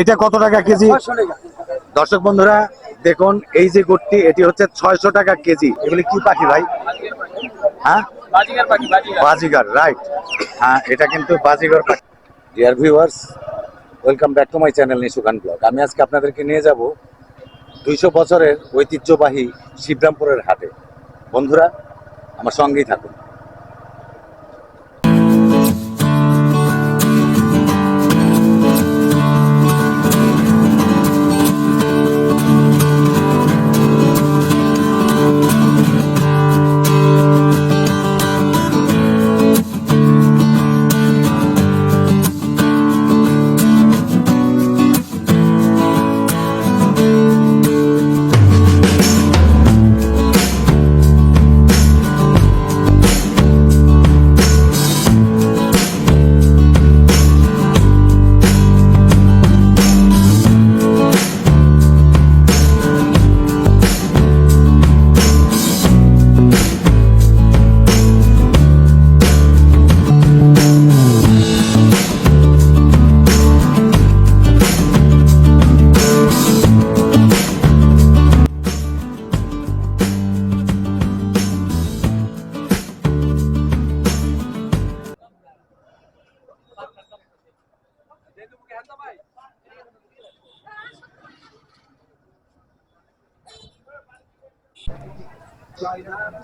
এটা কত টাকা কেজি? দর্শক বন্ধুরা দেখুন, এই যে গুড়টি এটি হচ্ছে 600 টাকা কেজি। এগুলি কি পাখি ভাই? হ্যাঁ, বাজিগার, রাইট। হ্যাঁ, এটা কিন্তু বাজিগার পাখি। Dear viewers, welcome back to my channel Nishu Khan blog. আমি আজকে আপনাদেরকে নিয়ে যাব 200 বছরের ঐতিহ্যবাহী শিবরামপুরের হাটে। বন্ধুরা আমার সঙ্গেই থাকুন।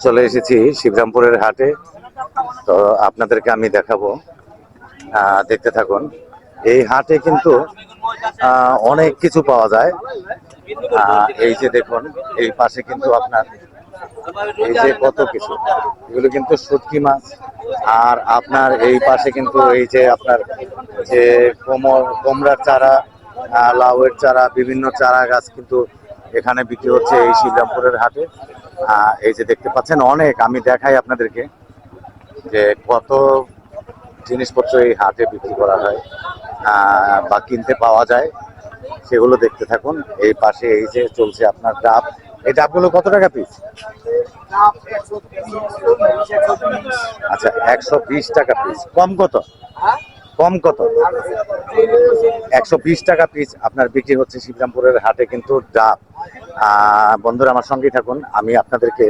চলে এসেছি শিবরামপুরের হাটে। তো আপনাদেরকে আমি দেখাবো, দেখতে থাকুন। এই হাটে কিন্তু অনেক কিছু পাওয়া যায়। এই যে দেখুন, এই পাশে কিন্তু আপনার এই যে কত কিছু, এগুলো কিন্তু শুটকি মাছ। আর আপনার এই পাশে কিন্তু এই যে আপনার যে কোমড়ার চারা, লাউয়ের চারা, বিভিন্ন চারা গাছ কিন্তু এখানে বিক্রি হচ্ছে এই শিবরামপুরের হাটে। এই যে দেখতে পাচ্ছেন অনেক, আমি দেখাই আপনাদেরকে যে কত জিনিসপত্র এই হাটে বিক্রি করা হয় বা কিনতে পাওয়া যায়, সেগুলো দেখতে থাকুন। এই পাশে এই যে চলছে আপনার ডাব। এই ডাবগুলো কত টাকা পিস? আচ্ছা, 120 টাকা পিস। কম কত? কম কত? 120 টাকা পিস আপনার বিক্রি হচ্ছে শিবরামপুরের হাটে কিন্তু ডাব। বন্ধুরা আমার সঙ্গেই থাকুন, আমি আপনাদেরকে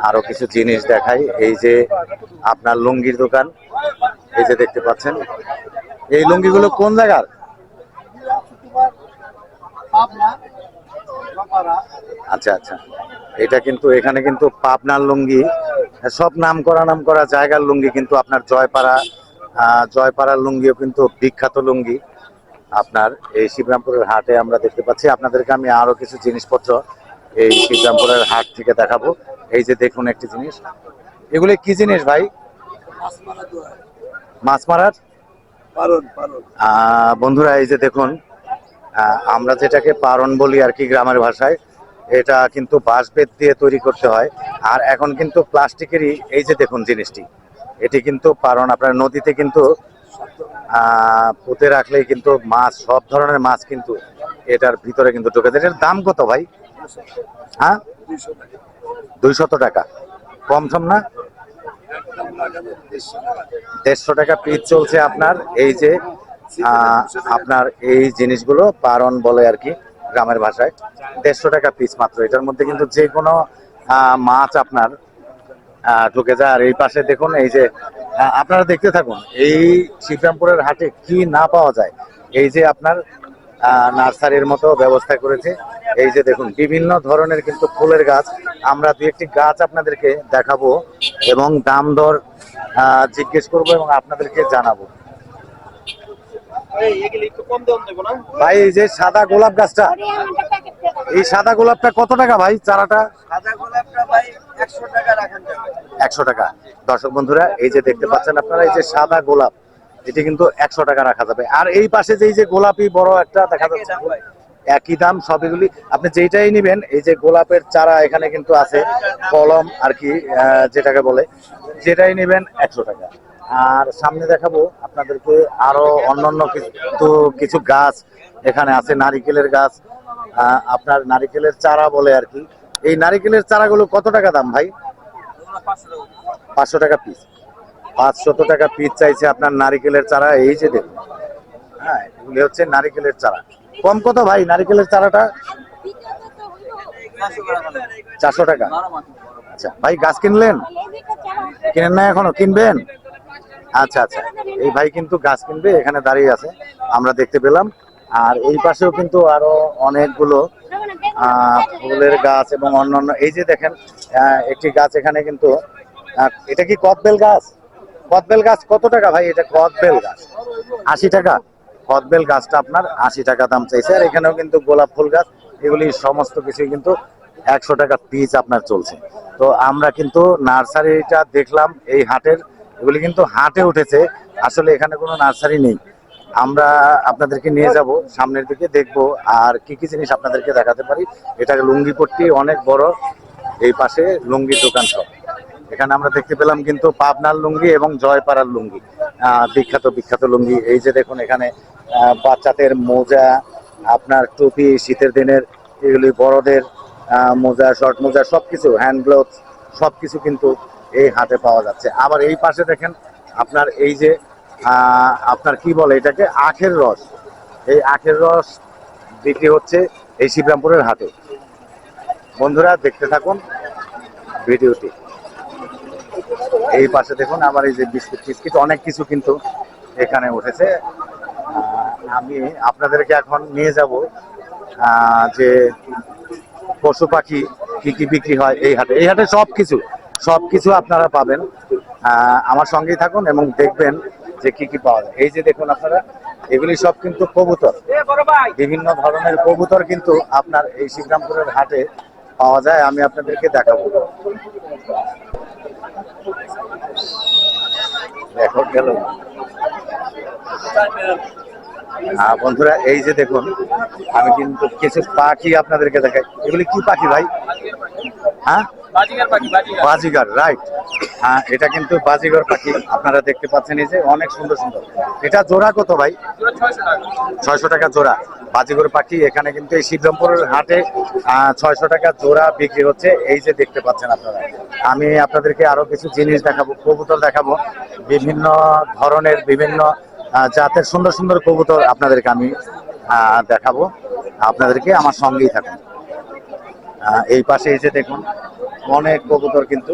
আরো কিছু জিনিস দেখাই। এই যে আপনার লুঙ্গির দোকান, এই যে দেখতে পাচ্ছেন। এই লুঙ্গিগুলো কোন জায়গার? আচ্ছা আচ্ছা, এটা কিন্তু এখানে কিন্তু পাবনার লুঙ্গি, সব নাম করা জায়গার লুঙ্গি কিন্তু আপনার জয়পাড়ার লুঙ্গিও কিন্তু বিখ্যাত লুঙ্গি আপনার এই শিবরামপুরের হাটে আমরা দেখতে পাচ্ছি। আপনাদেরকে আমি আরো কিছু জিনিসপত্র এই শিবরামপুরের হাট থেকে দেখাবো। এই যে দেখুন একটি জিনিস, এগুলি কি জিনিস ভাই? মাছ মারার বন্ধুরা এই যে দেখুন, আমরা যেটাকে পারণ বলি আর কি গ্রামের ভাষায়, এটা কিন্তু বাঁশ বেত দিয়ে তৈরি করতে হয়। আর এখন কিন্তু প্লাস্টিকেরই এই যে দেখুন জিনিসটি, এটি কিন্তু পারণ আপনার নদীতে কিন্তু পুঁতে রাখলেই কিন্তু মাছ, সব ধরনের মাছ কিন্তু এটার ভিতরে কিন্তু ঢুকে যায়। এটার দাম কত ভাই? হ্যাঁ, 200 টাকা। কম সম না? 150 টাকা পিস চলছে আপনার এই যে আপনার এই জিনিসগুলো পারণ বলে আর কি গ্রামের ভাষায়। 150 টাকা পিস মাত্র। এটার মধ্যে কিন্তু যে কোনো মাছ আপনার ঢুকে যায়। আর এই পাশে দেখুন, এই যে আপনারা দেখতে থাকুন, এই শিবরামপুরের হাটে কি না পাওয়া যায়। এই যে আপনার নার্সারির মতো ব্যবস্থা করেছে। এই যে দেখুন বিভিন্ন ধরনের কিন্তু ফুলের গাছ। আমরা দু একটি গাছ আপনাদেরকে দেখাবো এবং দাম দর জিজ্ঞেস করবো এবং আপনাদেরকে জানাবো। ভাই এই যে সাদা গোলাপ গাছটা, এই সাদা গোলাপটা কত টাকা ভাই চারাটা? 100 টাকা। দর্শক বন্ধুরা এই যে দেখতে পাচ্ছেন আপনারা, এই যে সাদা গোলাপ, এটি কিন্তু 100 টাকা রাখা যাবে। আর এই পাশে যে এই যে গোলাপি বড় একটা দেখা যাচ্ছে, একই দাম সব। এগুলি আপনি যেটাই নিবেন, এই যে গোলাপের চারা এখানে কিন্তু আছে, কলম আর কি যেটাকে বলে, যেটাই নিবেন 100 টাকা। আর সামনে দেখাবো আপনাদেরকে আরো অন্যান্য কিছু গাছ এখানে আছে, নারিকেলের গাছ, আপনার নারিকেলের চারা বলে আর কি। এই নারিকেলের চারাগুলো কত টাকা দাম ভাই? 500 টাকা পিস। 500 টাকা পিস চাইছে আপনার নারিকেলের চারা। এই যে দেখুন হ্যাঁ, এগুলি হচ্ছে নারিকেলের চারা। কম কত ভাই নারিকেলের চারাটা? 400 টাকা। আচ্ছা ভাই, গাছ কিনলেন? কিনেন না এখনো, কিনবেন? আচ্ছা আচ্ছা, এই ভাই কিন্তু গাছ কিনবে, এখানে দাঁড়িয়ে আছে আমরা দেখতে পেলাম। আর এই পাশেও কিন্তু আরো অনেকগুলো ফুলের গাছ এবং অন্যান্য, এই যে দেখেন একটি গাছ এখানে কিন্তু এটা কি কদবেল গাছ? কদবেল গাছ কত টাকা ভাই? এটা কদবেল গাছ 80 টাকা। কদবেল গাছটা আপনার 80 টাকা দাম চাইছে। আর এখানেও কিন্তু গোলাপ ফুল গাছ, এগুলি সমস্ত কিছু কিন্তু 100 টাকা পিস আপনার চলছে। তো আমরা কিন্তু নার্সারিটা দেখলাম এই হাটের, এগুলি কিন্তু হাটে উঠেছে, আসলে এখানে কোনো নার্সারি নেই। আমরা আপনাদেরকে নিয়ে যাব সামনের দিকে, দেখবো আর কি কি জিনিস আপনাদেরকে দেখাতে পারি। এটা লুঙ্গিপট্টি অনেক বড়, এই পাশে লুঙ্গির দোকান সব। এখানে আমরা দেখতে পেলাম কিন্তু পাবনার লুঙ্গি এবং জয়পাড়ার লুঙ্গি, বিখ্যাত বিখ্যাত লুঙ্গি। এই যে দেখুন এখানে বাচ্চাদের মোজা, আপনার টুপি শীতের দিনের, এগুলি বড়দের মোজা, শর্ট মোজা, সবকিছু, হ্যান্ড গ্লোভস সবকিছু কিন্তু এই হাটে পাওয়া যাচ্ছে। আবার এই পাশে দেখেন আপনার এই যে আপনার কি বলে এটাকে, আখের রস। এই আখের রস বিক্রি হচ্ছে এই শিবরামপুরের হাটে। বন্ধুরা দেখতে থাকুন ভিডিওটি। এই পাশে দেখুন আবার এই যে বিস্কিট টিস্কিট অনেক কিছু কিন্তু এখানে উঠেছে। আমি আপনাদেরকে এখন নিয়ে যাব যে পশু পাখি কি কি বিক্রি হয় এই হাটে। এই হাটে সবকিছু আপনারা পাবেন। আমার সঙ্গেই থাকুন এবং দেখবেন যে কি কি পাওয়া যায়। এই যে দেখুন আপনারা, এগুলি সব কিন্তু কবুতর, বিভিন্ন ধরনের কবুতর কিন্তু আপনার এই শিবরামপুরের হাটে পাওয়া যায়। আমি আপনাদেরকে দেখাবো। দেখো গেল বন্ধুরা, এই যে দেখুন আমি কিন্তু কিছু পাখি আপনাদেরকে দেখাই। এগুলি কি পাখি ভাই? হ্যাঁ, বাজিগার, রাইট। হ্যাঁ, এটা কিন্তু বাজিগর পাখি আপনারা দেখতে পাচ্ছেন, এই যে অনেক সুন্দর সুন্দর। এটা জোড়া কত ভাই? 600 টাকা জোড়া বাজিগর পাখি। এখানে কিন্তু এই শিবরামপুরের হাটে 600 টাকা জোড়া বিক্রি হচ্ছে। এই যে দেখতে পাচ্ছেন আপনারা। আমি আপনাদেরকে আরো কিছু জিনিস দেখাবো, কবুতর দেখাবো, বিভিন্ন ধরনের বিভিন্ন জাতের সুন্দর সুন্দর কবুতর আপনাদেরকে আমি দেখাবো। আপনাদেরকে আমার সঙ্গেই থাকুন। এই পাশে এই যে দেখুন অনেক কবুতর কিন্তু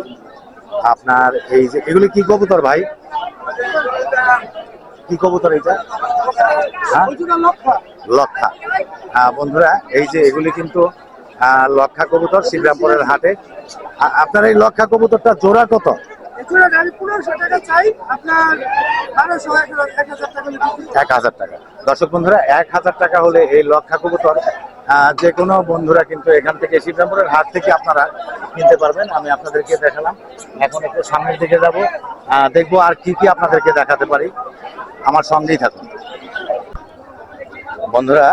আপনার, এই যে এগুলি কি কবুতর ভাই? কি কবুতর এটা? হ্যাঁ, লক্ষা। বন্ধুরা এই যে এগুলি কিন্তু লক্ষা কবুতর শিবরামপুরের হাটে। আপনার এই লক্ষা কবুতরটা জোড়া কত? 1000 টাকা। দর্শক বন্ধুরা, 1000 টাকা হলে এই লক্ষা কবুতর যে কোনো বন্ধুরা কিন্তু এখান থেকে শিবরামপুরের হাট থেকে আপনারা কিনতে পারবেন। আমি আপনাদেরকে দেখালাম, এখন একটু সামনের দিকে যাব, দেখবো আর কি কি আপনাদেরকে দেখাতে পারি। আমার সঙ্গেই থাকুন বন্ধুরা।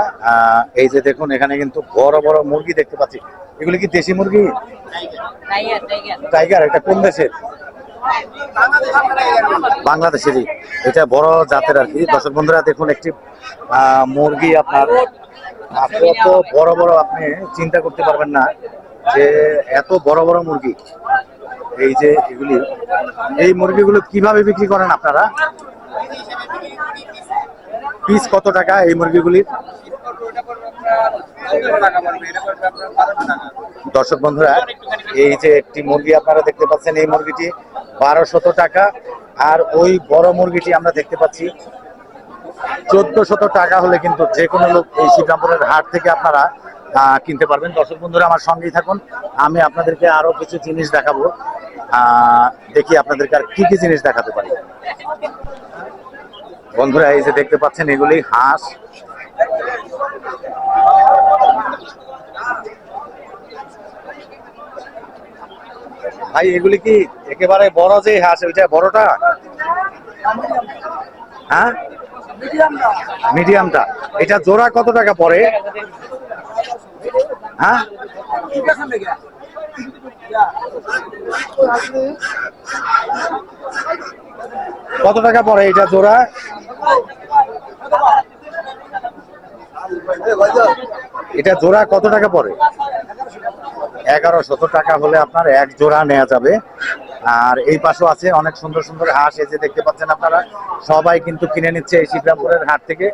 এই যে দেখুন এখানে কিন্তু বড় বড় মুরগি দেখতে পাচ্ছি। এগুলি কি দেশি মুরগি? টাইগার। এটা কোন দেশের? বাংলাদেশেরই। এটা বড় জাতের আর কি। দর্শক বন্ধুরা দেখুন একটি মুরগি আপনার কত বড় বড়, আপনি চিন্তা করতে পারবেন না যে এত বড় বড় মুরগি। এই যে এগুলি, এই মুরগিগুলো কিভাবে বিক্রি করেন আপনারা? পিস কত টাকা এই মুরগিগুলির? দর্শক বন্ধুরা, এই যে একটি মুরগি আপনারা দেখতে পাচ্ছেন, এই মুরগিটি 1200 টাকা। আর ওই বড় মুরগিটি আমরা দেখতে পাচ্ছি 1400 টাকা হলে কিন্তু যে কোনো লোক এই শিবরামপুরের হাট থেকে আপনারা কিনতে পারবেন। দর্শক বন্ধুরা আমার সঙ্গেই থাকুন, আমি আপনাদেরকে আরো কিছু জিনিস দেখাবো। দেখি আপনাদেরকে আর কি কি জিনিস দেখাতে পারি। বন্ধুরা এই যে দেখতে পাচ্ছেন এগুলি হাঁস। ভাই এগুলি কি একেবারে বড় যে হাঁস, ওইটা বড়টা? হ্যাঁ, মিডিয়ামটা। এটা জোড়া কত টাকা পড়ে? হ্যাঁ, কত টাকা পড়ে এটা জোড়া? এটা জোড়া কত টাকা পড়ে? 1100 টাকা হলে আপনার এক জোড়া নেওয়া যাবে। আর এই পাশেও আছে অনেক সুন্দর সুন্দর হাঁস। এই যে দেখতে পাচ্ছেন আপনারা, সবাই কিন্তু কিনে নিচ্ছে এই শিবরামপুরের হাট থেকে।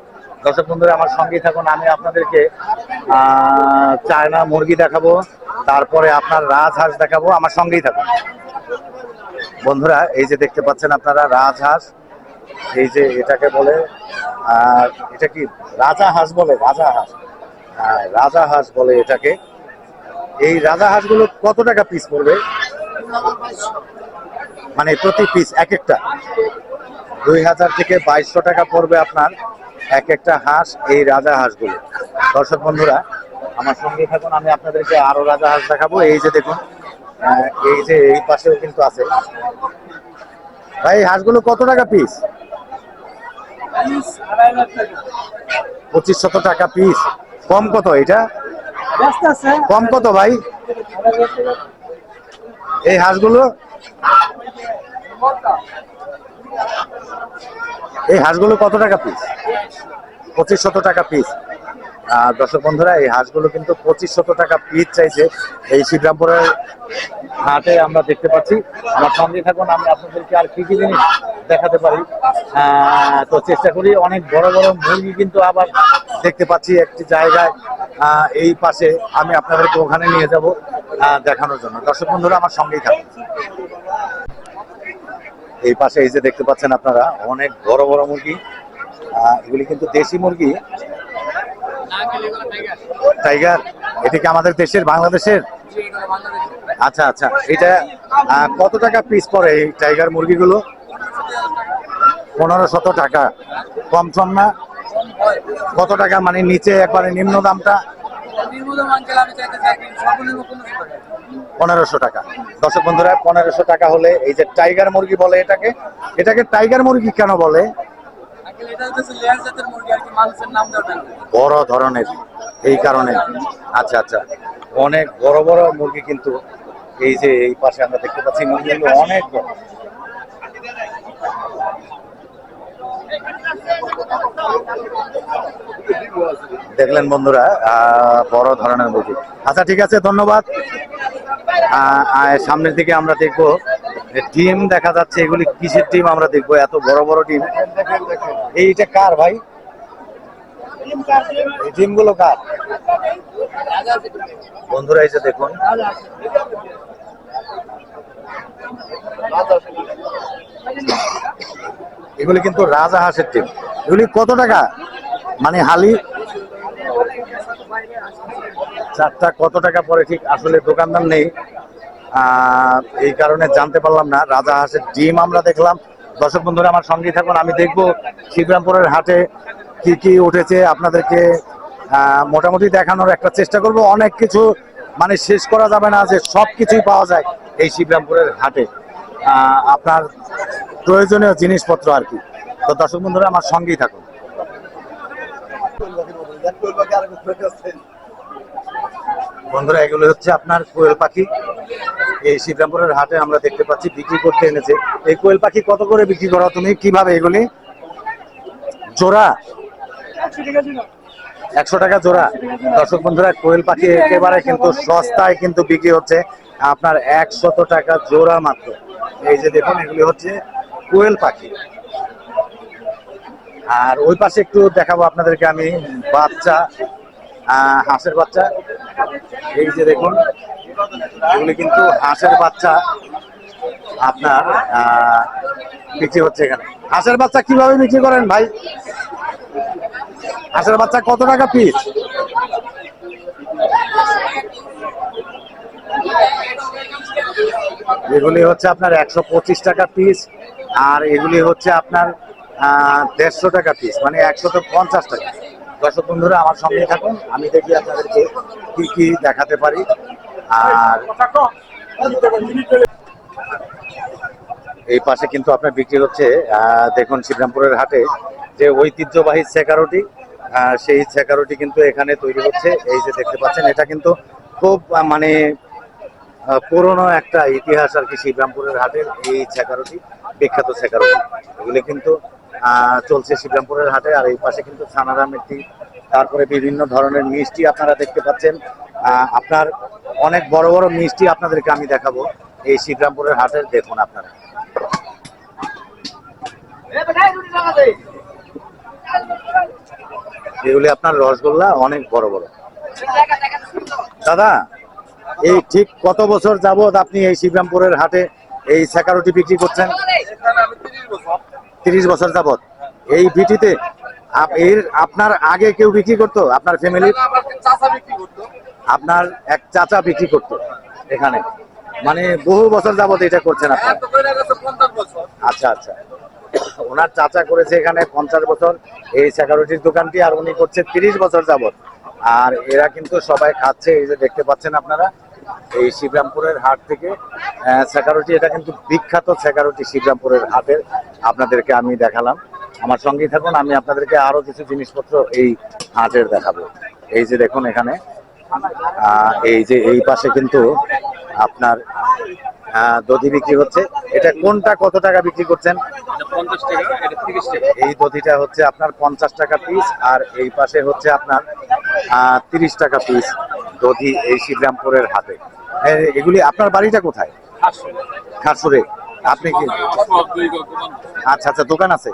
দর্শক বন্ধুরা আমার সঙ্গেই থাকুন, আমি আপনাদেরকে চায়না মুরগি দেখাবো, তারপরে আপনার রাজহাঁস দেখাবো, আমার সঙ্গেই থাকুন বন্ধুরা। এই যে দেখতে পাচ্ছেন আপনারা রাজহাঁস, এই যে এটাকে বলে এটা কি রাজা হাঁস বলে, রাজা হাঁস, রাজা হাঁস বলে এটাকে। এই রাজা হাঁসগুলো কত টাকা পিস পড়বে? মানে প্রতি পিস এক একটা 2000 থেকে 2200 টাকা পড়বে আপনার এক একটা হাঁস, এই রাজা হাঁসগুলো। দর্শক বন্ধুরা আমার সঙ্গে থাকুন, আমি আপনাদেরকে আরো রাজা হাঁস দেখাবো। এই যে দেখুন, এই যে এই পাশেও কিন্তু আছে। ভাই হাঁসগুলো কত টাকা পিস? 2500 টাকা পিস। কম কত এটা? কম কত ভাই এই হাঁসগুলো? এই হাঁসগুলো কত টাকা পিস? 2500 টাকা পিস। দর্শক বন্ধুরা এই হাঁসগুলো কিন্তু 2500 টাকা পিস চাইছে এই শিবরামপুরের হাটে আমরা দেখতে পাচ্ছি। আমার সঙ্গে থাকুন, আমি আপনাদেরকে আর কি কি জিনিস দেখাতে পারি তো চেষ্টা করি। অনেক বড় বড় মুরগি কিন্তু আবার দেখতে পাচ্ছি একটি জায়গায়, এই পাশে আমি আপনাদেরকে ওখানে নিয়ে যাব দেখানোর জন্য। দর্শক বন্ধুরা আমার সঙ্গেই থাকুন। এই পাশে এই যে দেখতে পাচ্ছেন আপনারা অনেক বড় বড় মুরগি, এগুলি কিন্তু দেশি মুরগি। টাইগার, এটা কি আমাদের দেশের, বাংলাদেশের? আচ্ছা আচ্ছা, এটা কত টাকা পিস পড়ে এই টাইগার মুরগিগুলো? 1500 টাকা। কম সম না? কত টাকা মানে নিচে একবারে নিম্ন দামটা? 1500 টাকা। দর্শক বন্ধুরা 1500 টাকা হলে এই যে টাইগার মুরগি বলে এটাকে, এটাকে টাইগার মুরগি কেন বলে? বড় ধরনের, এই কারণে। আচ্ছা আচ্ছা, অনেক বড় বড় মুরগি কিন্তু এই যে এই পাশে আমরা দেখতে পাচ্ছি মুরগিগুলো অনেক বড়। দেখলেন বন্ধুরা বড় ধরনের মুরগি। আচ্ছা ঠিক আছে, ধন্যবাদ। সামনের দিকে আমরা দেখবো ডিম দেখা যাচ্ছে, এগুলি কিসের ডিম আমরা দেখবো, এত বড় বড় ডিম। এইটা কার ভাই? এই ডিমগুলো কার বন্ধুরা? এই যে দেখুন, এগুলি কিন্তু রাজা হাঁসের ডিম। এগুলি কত টাকা মানে হালি? চারটা কত টাকা পরে ঠিক আসলে দোকানদার নেই, এই কারণে জানতে পারলাম না। রাজা হাঁসের ডিম আমরা দেখলাম। দর্শক বন্ধুরা আমার সঙ্গেই থাকুন, আমি দেখবো শিবরামপুরের হাটে কি কি উঠেছে, আপনাদেরকে মোটামুটি দেখানোর একটা চেষ্টা করব। অনেক কিছু মানে শেষ করা যাবে না যে সব কিছুই পাওয়া যায় এই শিবরামপুরের হাটে, আপনার প্রয়োজনীয় জিনিসপত্র আর কি। তো দর্শক বন্ধুরা আমার সঙ্গেই থাকুন। বন্ধুরা এগুলো হচ্ছে আপনার কোয়েল পাখি, এই শিবরামপুরের হাটে আমরা দেখতে পাচ্ছি বিক্রি করতে এনেছে। এই কোয়েল পাখি কত করে বিক্রি করো তুমি, কিভাবে এগুলি? জোড়া 100 টাকা জোড়া। দর্শক বন্ধুরা কোয়েল পাখি একেবারে কিন্তু সস্তায় কিন্তু বিক্রি হচ্ছে আপনার 100 টাকা জোড়া মাত্র। এই যে দেখুন এগুলি হচ্ছে কোয়েল পাখি। আর ওই পাশে একটু দেখাবো আপনাদেরকে আমি বাচ্চা, হাঁসের বাচ্চা। এই যে দেখুন এগুলি কিন্তু হাঁসের বাচ্চা আপনার বিক্রি হচ্ছে এখানে। হাঁসের বাচ্চা কিভাবে বিক্রি করেন ভাই? হাঁসের বাচ্চা কত টাকা পিস? এগুলি হচ্ছে আপনার 125 টাকা পিস, আর এগুলি হচ্ছে আপনার 150 টাকা পিস, মানে 150 টাকা। দর্শক বন্ধুরা আমার সঙ্গে থাকুন, আমি দেখি আপনাদেরকে কি কি দেখাতে পারি। আর এই পাশে কিন্তু আপনার বিক্রি হচ্ছে দেখুন শিবরামপুরের হাটে যে ঐতিহ্যবাহী ছেকা-রুটি, সেই ছেকা-রুটি কিন্তু এখানে তৈরি হচ্ছে। এই যে দেখতে পাচ্ছেন এটা কিন্তু খুব মানে পুরনো একটা ইতিহাস আর কি শিবরামপুরের হাটের এই ছেকা-রুটি, বিখ্যাত ছেকা-রুটি। এগুলি কিন্তু চলছে শিবরামপুরের হাটে। আর এই পাশে কিন্তু ছানারা মিষ্টি, তারপরে বিভিন্ন ধরনের মিষ্টি আপনারা দেখতে পাচ্ছেন। আপনার অনেক বড় বড় মিষ্টি আপনাদেরকে আমি দেখাবো এই শিবরামপুরের হাটের। দেখুন আপনারা এগুলি আপনার রসগোল্লা অনেক বড় বড়। দাদা, এই ঠিক কত বছর যাবত আপনি এই শিবরামপুরের হাটে এই ছেঁকা রুটি বিক্রি করছেন? 30 বছর যাবত এই বিটিতে। আপনার আগে কেউ বিক্রি করতো? আপনার ফ্যামিলির আপনার এক চাচা বিক্রি করতো এখানে, মানে বহু বছর যাবত এটা করছেন আপনার? আচ্ছা আচ্ছা, ওনার চাচা করেছে এখানে 50 বছর এই ছেঁকা রুটির দোকানটি, আর উনি করছে 30 বছর যাবত। আর এরা কিন্তু সবাই খাচ্ছে, এই যে দেখতে পাচ্ছেন আপনারা এই শিবরামপুরের হাট থেকে ছেঁকা রুটি। এটা কিন্তু বিখ্যাত ছেঁকা রুটি শিবরামপুরের হাটের, আপনাদেরকে আমি দেখালাম। আমার সঙ্গেই থাকুন, আমি আপনাদেরকে আরো কিছু জিনিসপত্র এই হাটের দেখাবো। এই যে দেখুন এখানে এই যে এই পাশে কিন্তু আপনার দধি বিক্রি হচ্ছে। এটা কোনটা কত টাকা বিক্রি করছেন? 50 টাকা, এটা 30 টাকা। এই দধিটা হচ্ছে আপনার 50 টাকা পিস, আর এই পাশে হচ্ছে আপনার 30 টাকা পিস দধি এই শিবরামপুরের হাটে। এগুলি আপনার বাড়িটা কোথায়? খারসুরে। আপনি কি আচ্ছা আচ্ছা দোকান আছে?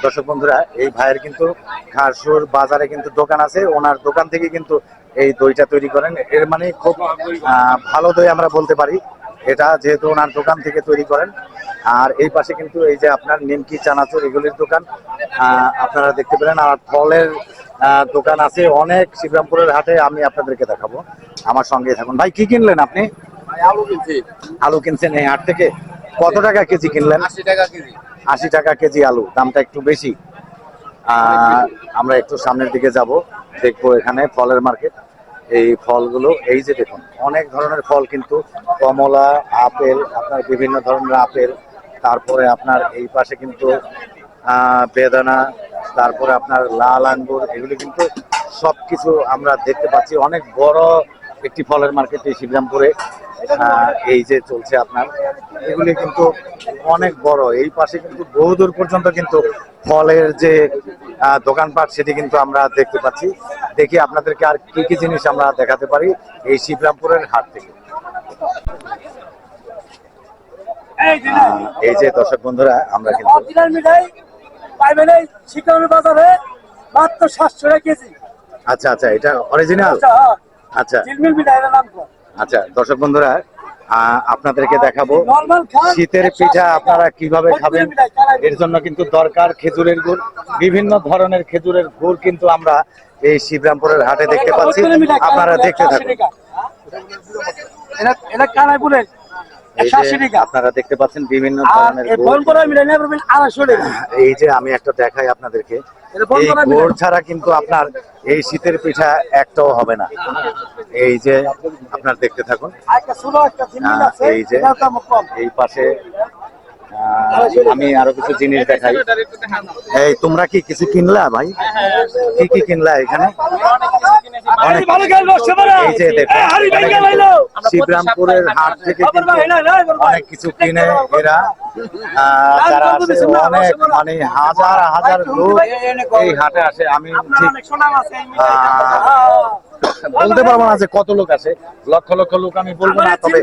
দর্শক বন্ধুরা, এই ভাইয়ের কিন্তু খারসুর বাজারে কিন্তু দোকান আছে। ওনার দোকান থেকে কিন্তু এই দইটা তৈরি করেন। এর মানে খুব ভালো দই আমরা বলতে পারি এটা, যেহেতু ওনার দোকান থেকে তৈরি করেন। আর এই পাশে কিন্তু এই যে আপনার নিমকি, চানাচুর এগুলির দোকান আপনারা দেখতে পেলেন। আর ফলের দোকান আছে অনেক শিবরামপুরের হাটে, আমি আপনাদেরকে দেখাবো। আমার সঙ্গে থাকুন। ভাই, কি কিনলেন আপনি? আলু কিনছি। আলু কিনছেন এই হাট থেকে? কত টাকা কেজি কিনলেন? 80 টাকা কেজি। 80 টাকা কেজি আলু, দামটা একটু বেশি। আমরা একটু সামনের দিকে যাব, দেখবো এখানে ফলের মার্কেট। এই ফলগুলো এই যে দেখুন, অনেক ধরনের ফল কিন্তু, কমলা, আপেল, আপনার বিভিন্ন ধরনের আপেল, তারপরে আপনার এই পাশে কিন্তু বেদানা, তারপরে আপনার লাল আঙ্গুর, এগুলি কিন্তু সবকিছু আমরা দেখতে পাচ্ছি। অনেক বড় একটি ফলের মার্কেট এই শিবরামপুরে এই যে চলছে আপনার, এগুলি কিন্তু অনেক বড়। এই পাশে কিন্তু বহুদূর পর্যন্ত কিন্তু ফলের যে দোকানপাট সেটি কিন্তু আমরা দেখতে পাচ্ছি। দেখি আপনাদেরকে আর কি কি জিনিস আমরা দেখাতে পারি এই শিবরামপুরের হাট থেকে। এই যে দর্শক বন্ধুরা, আমরা কিন্তু আচ্ছা আচ্ছা, এটা অরিজিনাল। আচ্ছা আচ্ছা, দর্শক বন্ধুরা, আপনাদেরকে দেখাবো শীতের পিঠা আপনারা কিভাবে খাবেন। এর জন্য কিন্তু দরকার খেজুরের গুড়। বিভিন্ন ধরনের খেজুরের গুড় কিন্তু আমরা এই শিবরামপুরের হাটে দেখতে পাচ্ছি, আপনারা দেখতে থাকুন। আপনারা দেখতে পাচ্ছেন বিভিন্ন ধরনের এই যে আমি একটা দেখাই আপনাদেরকে, এই গুড় ছাড়া কিন্তু আপনার এই শীতের পিঠা একটাও হবে না। এই যে আপনার দেখতে থাকুন। এই যে এই পাশে আমি আরো কিছু জিনিস দেখাই। এই তোমরা কি কিছু কিনলা ভাই? কি কি কিনলা এখানে? এই যে দেখুন, শিবরামপুরের হাট থেকে কিন্তু অনেক কিছু কিনে এরা যারা আছে, অনেক মানে হাজার হাজার লোক এই হাটে আসে। আমি ঠিক বলতে পারবো না যে কত লোক আসে, লক্ষ লক্ষ লোক আমি বলবো না, তবে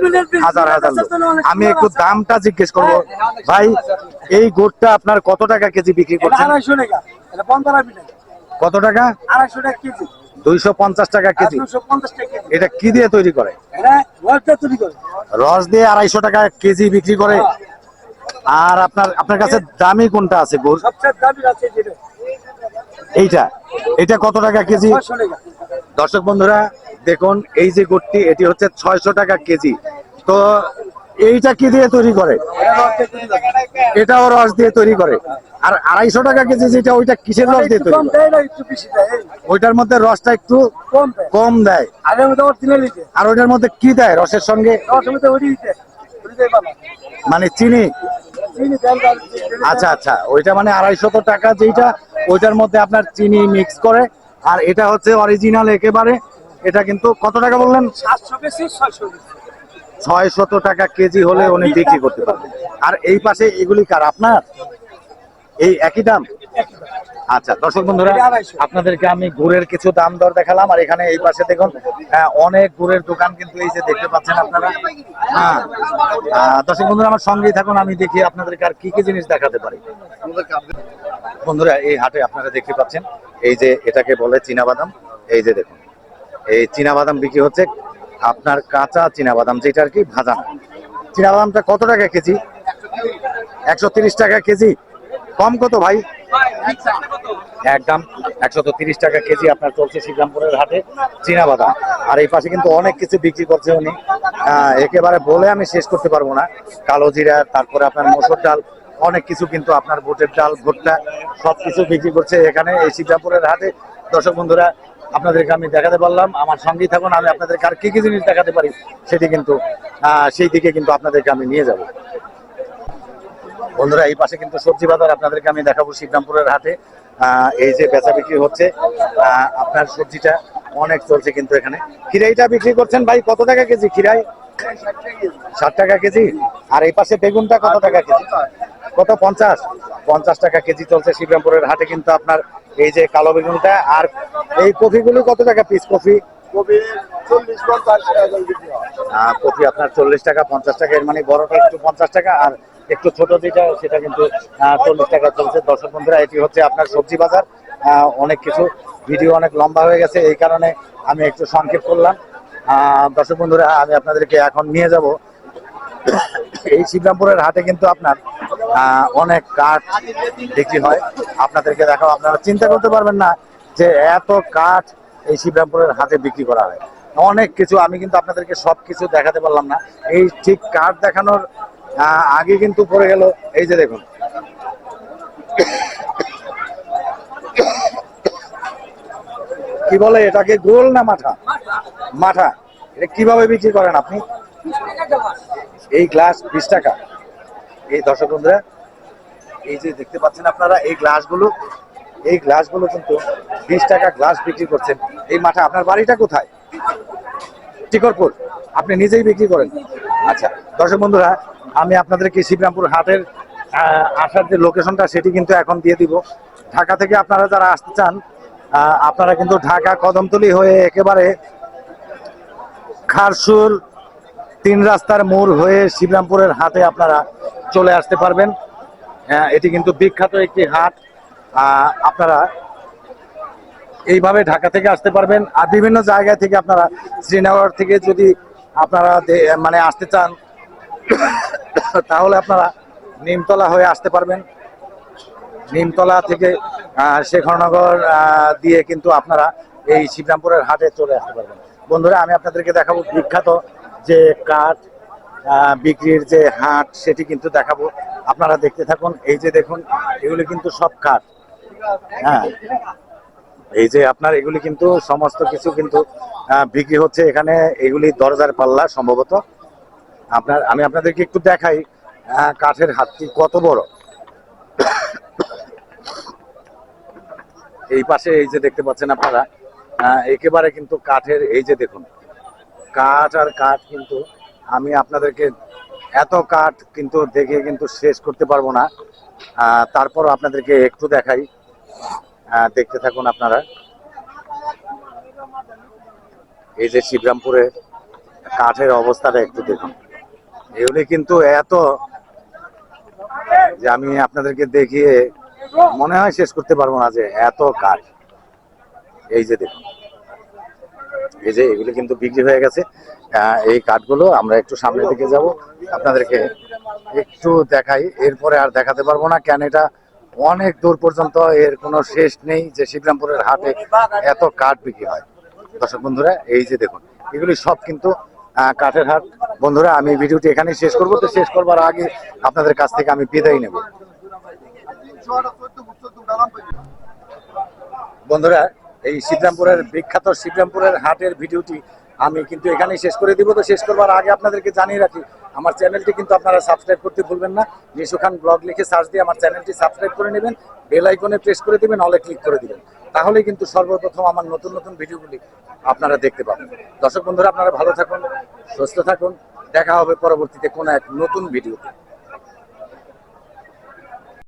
হাজার হাজার লোক। আমি একটু দামটা জিজ্ঞেস করবো। ভাই, এই গুড়টা আপনার কত টাকা কেজি বিক্রি করছেন? কত টাকা? 250 টাকা কেজি। এটা কি দিয়ে তৈরি করে? রস দিয়ে 250 টাকা কেজি বিক্রি করে। আর আপনার কাছে দামি কোনটা আছে গুড়? এইটা এটা কত টাকা কেজি? দর্শক বন্ধুরা দেখুন, এই যে গুড়টি এটি হচ্ছে 600 টাকা কেজি। তো এইটা কি দিয়ে তৈরি করে? এটাও রস দিয়ে তৈরি করে। আর 250 টাকা কেজি যেটা, ওইটা কিসের রস দিয়ে তৈরি করে? ওইটার মধ্যে রসটা একটু কম দেয়। আর ওইটার মধ্যে কি দেয় রসের সঙ্গে? মানে চিনি। আচ্ছা আচ্ছা, ওইটা মানে 250 টাকা যেটা, ওইটার মধ্যে আপনার চিনি মিক্স করে। আর এটা হচ্ছে অরিজিনাল একেবারে। এটা কিন্তু কত টাকা বললেন? 600 টাকা কেজি হলে উনি বিক্রি করতে পারবেন। আর এই পাশে এগুলি কার? আপনার? এই একই দাম? আচ্ছা দর্শক বন্ধুরা, আপনাদেরকে আমি গুড়ের কিছু দাম দর দেখালাম। আর এখানে এই পাশে দেখুন অনেক গুড়ের দোকান কিন্তু এই যে দেখতে পাচ্ছেন আপনারা। হ্যাঁ দর্শক বন্ধুরা, আমার সঙ্গেই থাকুন, আমি দেখি আপনাদেরকে আর কি কি জিনিস দেখাতে পারি। বন্ধুরা এই হাটে আপনারা দেখতে পাচ্ছেন এই যে এটাকে বলে চীনাবাদাম। এই যে দেখুন এই চীনাবাদাম বিক্রি হচ্ছে, আপনার কাঁচা চীনাবাদাম, যেটা আর কি ভাজা না। চীনাবাদামটা কত টাকা কেজি? 130 টাকা কেজি। কম কত ভাই? একদম 130 টাকা কেজি আপনার চলছে শ্রীরামপুরের হাটে চীনাবাদাম। আর এই পাশে কিন্তু অনেক কিছু বিক্রি করছে উনি, একেবারে বলে আমি শেষ করতে পারবো না। কালো জিরা, তারপরে আপনার মসুর ডাল, অনেক কিছু কিন্তু আপনার বুটের ডাল, ভুট্টা সবকিছু বিক্রি করছে এখানে এই শ্রীরামপুরের হাটে। দর্শক বন্ধুরা, আপনাদেরকে আমি দেখাতে পারলাম, আমার সঙ্গেই থাকুন, আমি আপনাদেরকে আর কি কি জিনিস দেখাতে পারি সেটি কিন্তু সেই দিকে কিন্তু আপনাদেরকে আমি নিয়ে যাব। বন্ধুরা এই পাশে কিন্তু সবজি বাজার আপনাদেরকে আমি দেখাবো শ্রীরামপুরের হাটে। এই যে বেচা বিক্রি হচ্ছে, আপনার সবজিটা অনেক চলছে কিন্তু এখানে। খিরাইটা বিক্রি করছেন ভাই কত টাকা কেজি খিরাই? 60 টাকা কেজি। আর এই পাশে বেগুনটা কত টাকা কেজি? কত? 50 টাকা কেজি চলছে শ্রীরামপুরের হাটে কিন্তু আপনার এই যে কালো বেগুনটা। আর এই কফিগুলো কত টাকা পিস? কফি কফি আপনার 40 টাকা 50 টাকা, এর মানে বড়টা একটু 50 টাকা, আর একটু ছোট যেটা সেটা কিন্তু 40 টাকা চলছে। দর্শক বন্ধুরা, এটি হচ্ছে আপনার সবজি বাজার। অনেক কিছু ভিডিও অনেক লম্বা হয়ে গেছে, এই কারণে আমি একটু সংক্ষেপ করলাম। দর্শক বন্ধুরা, আমি আপনাদেরকে এখন নিয়ে যাব এই শ্রীরামপুরের হাটে কিন্তু আপনার অনেক কাঠ বিক্রি হয়। আপনাদেরকে দেখাও, আপনারা চিন্তা করতে পারবেন না যে এত কাঠ এই শ্রীরামপুরের হাটে বিক্রি করা হয়। অনেক কিছু, আমি কিন্তু আপনাদেরকে সব কিছু দেখাতে পারলাম না। এই ঠিক কাঠ দেখানোর আগে কিন্তু পড়ে গেল এই যে দেখুন, কি বলে এটাকে, গোল না মাঠা? মাঠা। এটা কিভাবে বিক্রি করেন আপনি? এই গ্লাস 20 টাকা। এই দর্শক বন্ধুরা, এই যে দেখতে পাচ্ছেন আপনারা এই গ্লাসগুলো কিন্তু 20 টাকা গ্লাস বিক্রি করছেন। এই মাঠা। আপনার বাড়িটা কোথায়? টিকরপুর। আপনি নিজেই বিক্রি করেন? আচ্ছা দর্শক বন্ধুরা, আমি আপনাদেরকে শ্রীরামপুর হাটের আসার যে লোকেশনটা সেটি কিন্তু এখন দিয়ে দিব। ঢাকা থেকে আপনারা যারা আসতে চান, আপনারা কিন্তু ঢাকা কদমতলী হয়ে একেবারে খারসুর 3 রাস্তার মোড় হয়ে শ্রীরামপুরের হাটে আপনারা চলে আসতে পারবেন। এটি কিন্তু বিখ্যাত একটি হাট। আপনারা এইভাবে ঢাকা থেকে আসতে পারবেন। আর বিভিন্ন জায়গা থেকে আপনারা, শ্রীনগর থেকে যদি আপনারা মানে আসতে চান তাহলে আপনারা নিমতলা হয়ে আসতে পারবেন। নিমতলা থেকে শেখরনগর দিয়ে কিন্তু আপনারা এই শ্রীরামপুরের হাটে চলে আসতে পারবেন। বন্ধুরা, আমি আপনাদেরকে দেখাবো বিখ্যাত যে কাঠ বিক্রির যে হাট সেটি কিন্তু দেখাবো। আপনারা দেখতে থাকুন। এই যে দেখুন, এগুলি কিন্তু সব কাঠ। হ্যাঁ, এই যে আপনার এগুলি কিন্তু সমস্ত কিছু কিন্তু বিক্রি হচ্ছে এখানে। এগুলি দরজার পাল্লা সম্ভবত। আমি আপনাদেরকে একটু দেখাই কাঠের হাটটি কত বড়। এই পাশে এই যে দেখতে পাচ্ছেন আপনারা, একেবারে কিন্তু কাঠের, এই যে দেখুন কাঠ আর কাঠ। কিন্তু আমি আপনাদেরকে এত কাঠ কিন্তু দেখে কিন্তু শেষ করতে পারবো না। তারপর আপনাদেরকে একটু দেখাই, দেখতে থাকুন আপনারা। এই যে শ্রীরামপুরে কাঠের অবস্থাটা একটু দেখুন। এগুলি কিন্তু এত যে আমি আপনাদেরকে দেখিয়ে মনে হয় শেষ করতে পারবো না, যে এত কাঠ। এই যে দেখুন, এই যে এগুলি কিন্তু বিক্রি হয়ে গেছে। এই কাঠগুলো আমরা একটু সামনের দিকে যাব, আপনাদেরকে একটু দেখাই। এরপরে আর দেখাতে পারবো না, কেন এটা অনেক দূর পর্যন্ত, এর কোনো শেষ নেই যে শ্রীরামপুরের হাটে এত কাঠ বিক্রি হয়। দর্শক বন্ধুরা, এই যে দেখুন, এগুলি সব কিন্তু কাঠের হাট। বন্ধুরা, আমি ভিডিওটি এখানেই শেষ করবো। তো শেষ করবার আগে আপনাদের কাছ থেকে আমি বিদায় নেব। বন্ধুরা, এই শ্রীরামপুরের বিখ্যাত শ্রীরামপুরের হাটের ভিডিওটি আমি কিন্তু এখানেই শেষ করে দিব। তো শেষ করবার আগে আপনাদেরকে জানিয়ে রাখি, আমার চ্যানেলটি কিন্তু আপনারা সাবস্ক্রাইব করতে ভুলবেন না। নিশু খান ব্লগ লিখে সার্চ দিয়ে আমার চ্যানেলটি সাবস্ক্রাইব করে নেবেন, বেল আইকনে প্রেস করে দিবেন, অলে ক্লিক করে দিবেন। তাহলে কিন্তু সর্বপ্রথম আমার নতুন নতুন ভিডিওগুলি আপনারা দেখতে পাবেন। দর্শক বন্ধুরা, আপনারা ভালো থাকুন, সুস্থ থাকুন। দেখা হবে পরবর্তীতে কোনো এক নতুন ভিডিওতে।